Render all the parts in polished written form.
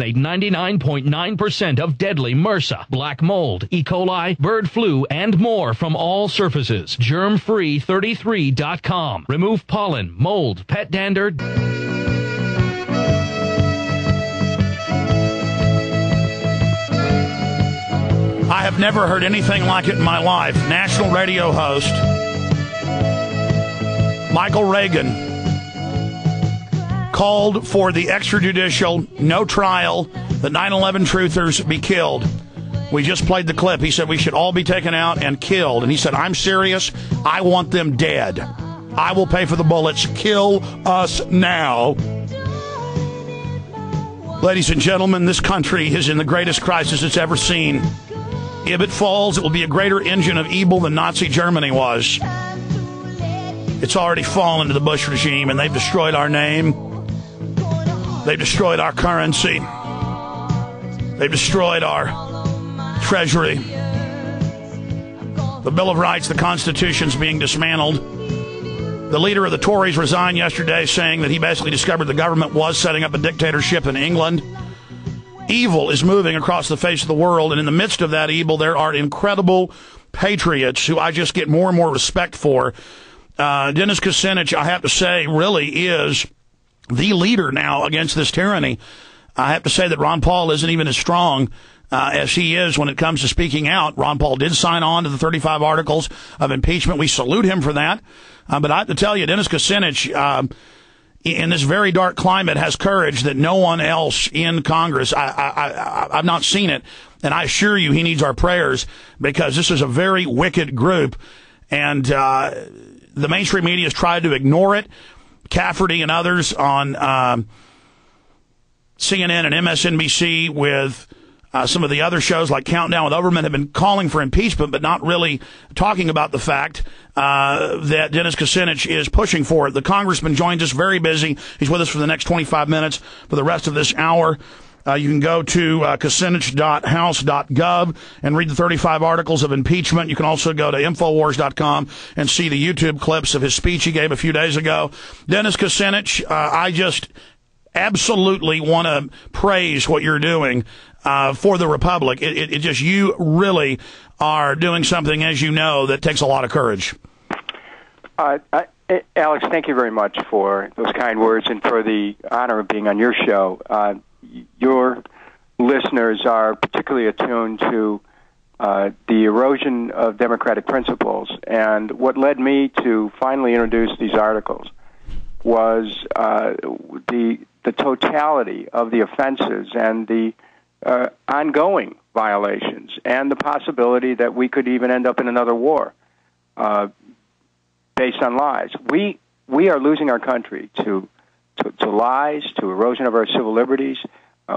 Made 99.9% of deadly MRSA, black mold, E. coli, bird flu, and more from all surfaces. Germfree33.com. Remove pollen, mold, pet dander. I have never heard anything like it in my life. National radio host Michael Reagan called for the extrajudicial, no trial, the 9/11 truthers be killed. We just played the clip. He said we should all be taken out and killed. And he said, I'm serious. I want them dead. I will pay for the bullets. Kill us now. Ladies and gentlemen, this country is in the greatest crisis it's ever seen. If it falls, it will be a greater engine of evil than Nazi Germany was. It's already fallen to the Bush regime, and they've destroyed our name. They've destroyed our currency. They've destroyed our treasury. The Bill of Rights, the Constitution's being dismantled. The leader of the Tories resigned yesterday, saying that he basically discovered the government was setting up a dictatorship in England. Evil is moving across the face of the world, and in the midst of that evil, there are incredible patriots who I just get more and more respect for. Dennis Kucinich, I have to say, really is the leader now against this tyranny. I have to say that Ron Paul isn't even as strong as he is when it comes to speaking out. Ron Paul did sign on to the 35 articles of impeachment. We salute him for that. But I have to tell you, Dennis Kucinich, in this very dark climate, has courage that no one else in Congress, I've not seen it. And I assure you he needs our prayers, because this is a very wicked group. And the mainstream media has tried to ignore it. Cafferty and others on CNN and MSNBC with some of the other shows like Countdown with Overman have been calling for impeachment, but not really talking about the fact that Dennis Kucinich is pushing for it. The congressman joins us, very busy. He's with us for the next 25 minutes for the rest of this hour. You can go to kucinich.house.gov and read the 35 articles of impeachment. You can also go to Infowars.com and see the YouTube clips of his speech he gave a few days ago. Dennis Kucinich, I just absolutely want to praise what you're doing for the Republic. It just, you really are doing something, as you know, that takes a lot of courage. Alex, thank you very much for those kind words and for the honor of being on your show. Your listeners are particularly attuned to the erosion of democratic principles, and what led me to finally introduce these articles was the totality of the offenses and the ongoing violations, and the possibility that we could even end up in another war based on lies. We are losing our country to lies, to erosion of our civil liberties.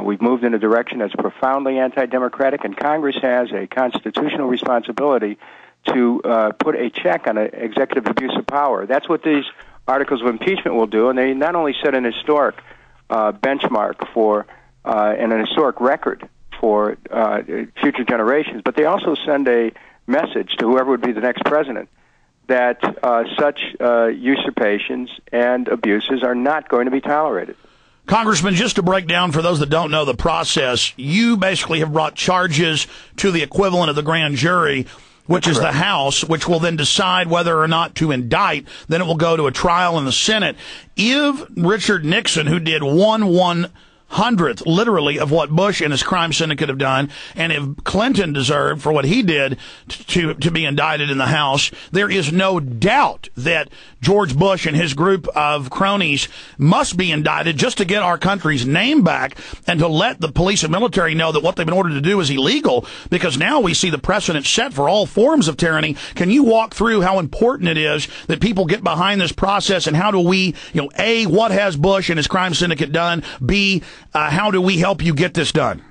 We've moved in a direction that's profoundly anti-democratic, and Congress has a constitutional responsibility to put a check on executive abuse of power. That's what these articles of impeachment will do, and they not only set an historic benchmark for and an historic record for future generations, but they also send a message to whoever would be the next president that such usurpations and abuses are not going to be tolerated. Congressman, just to break down for those that don't know the process, you basically have brought charges to the equivalent of the grand jury, which is the House, which will then decide whether or not to indict. Then it will go to a trial in the Senate. If Richard Nixon, who did 1/100th, literally, of what Bush and his crime syndicate have done, and if Clinton deserved for what he did to be indicted in the House, there is no doubt that George Bush and his group of cronies must be indicted just to get our country's name back and to let the police and military know that what they've been ordered to do is illegal, because now we see the precedent set for all forms of tyranny. Can you walk through how important it is that people get behind this process, and how do we, A, what has Bush and his crime syndicate done? B, how do we help you get this done?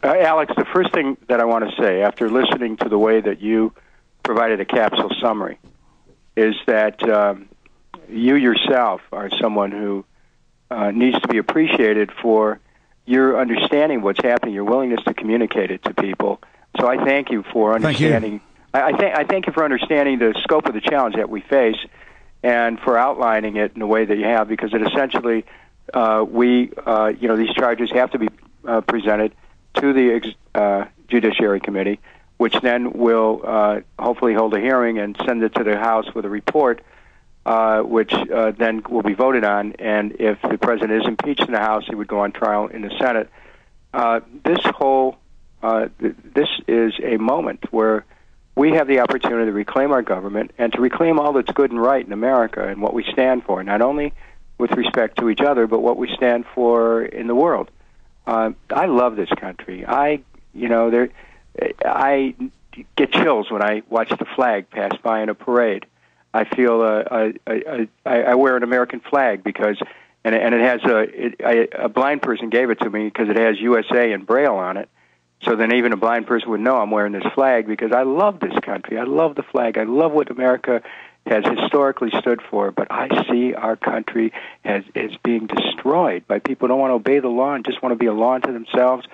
Alex, the first thing that I want to say, after listening to the way that you provided a capsule summary, is that you yourself are someone who needs to be appreciated for your understanding what's happening, your willingness to communicate it to people. So I thank you for understanding. I thank you for understanding the scope of the challenge that we face, and for outlining it in the way that you have, because it essentially these charges have to be presented to the Judiciary Committee, which then will hopefully hold a hearing and send it to the House with a report, which then will be voted on. And if the president is impeached in the House, he would go on trial in the Senate. This is a moment where we have the opportunity to reclaim our government and to reclaim all that's good and right in America and what we stand for, not only with respect to each other, but what we stand for in the world. I love this country. I get chills when I watch the flag pass by in a parade. I feel I wear an American flag because, and it has a blind person gave it to me because it has USA in Braille on it. So then even a blind person would know I'm wearing this flag because I love this country. I love the flag. I love what America has historically stood for. But I see our country as being destroyed by people who don't want to obey the law and just want to be a law unto themselves.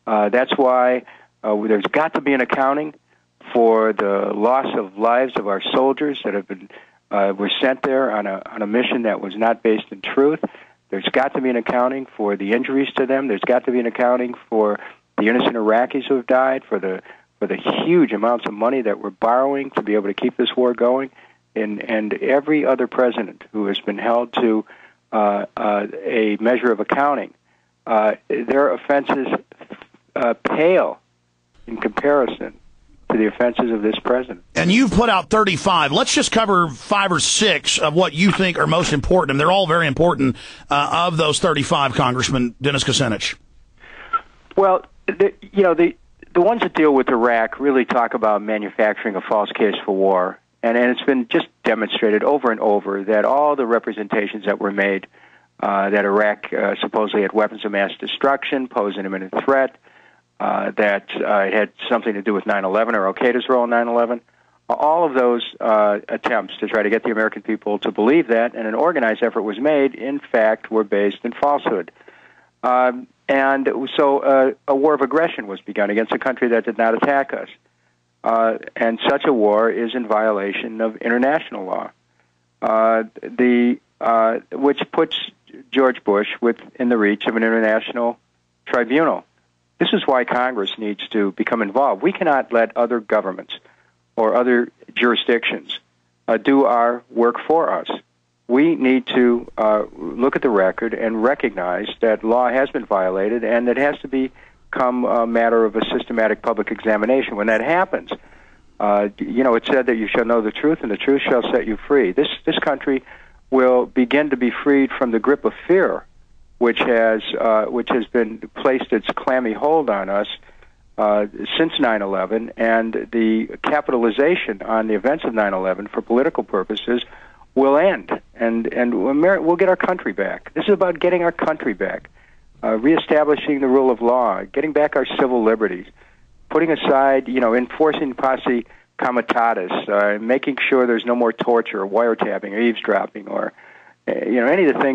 That's why there's got to be an accounting for the loss of lives of our soldiers that have been were sent there on a mission that was not based in truth. There's got to be an accounting for the injuries to them. There's got to be an accounting for the innocent Iraqis who have died, for the huge amounts of money that we're borrowing to be able to keep this war going, and every other president who has been held to a measure of accounting. Their offenses pale in comparison to the offenses of this president. And you've put out 35. Let's just cover 5 or 6 of what you think are most important, and they're all very important, of those 35, Congressman Dennis Kucinich. Well, the ones that deal with Iraq really talk about manufacturing a false case for war, and it's been just demonstrated over and over that all the representations that were made that Iraq supposedly had weapons of mass destruction, posed an imminent threat, that it had something to do with 9/11 or Al-Qaeda's role in 9/11, all of those attempts to try to get the American people to believe that, and an organized effort was made, in fact, were based in falsehood. And so a war of aggression was begun against a country that did not attack us. And such a war is in violation of international law, which puts George Bush within the reach of an international tribunal. This is why Congress needs to become involved. We cannot let other governments or other jurisdictions do our work for us. We need to look at the record and recognize that law has been violated and it has to become a matter of a systematic public examination. When that happens, it's said that you shall know the truth and the truth shall set you free. This country will begin to be freed from the grip of fear, which has been placed its clammy hold on us since 9/11, and the capitalization on the events of 9/11 for political purposes will end, and we'll get our country back. This is about getting our country back, reestablishing the rule of law, getting back our civil liberties, putting aside, enforcing posse comitatus, making sure there's no more torture or wiretapping or eavesdropping or, any of the things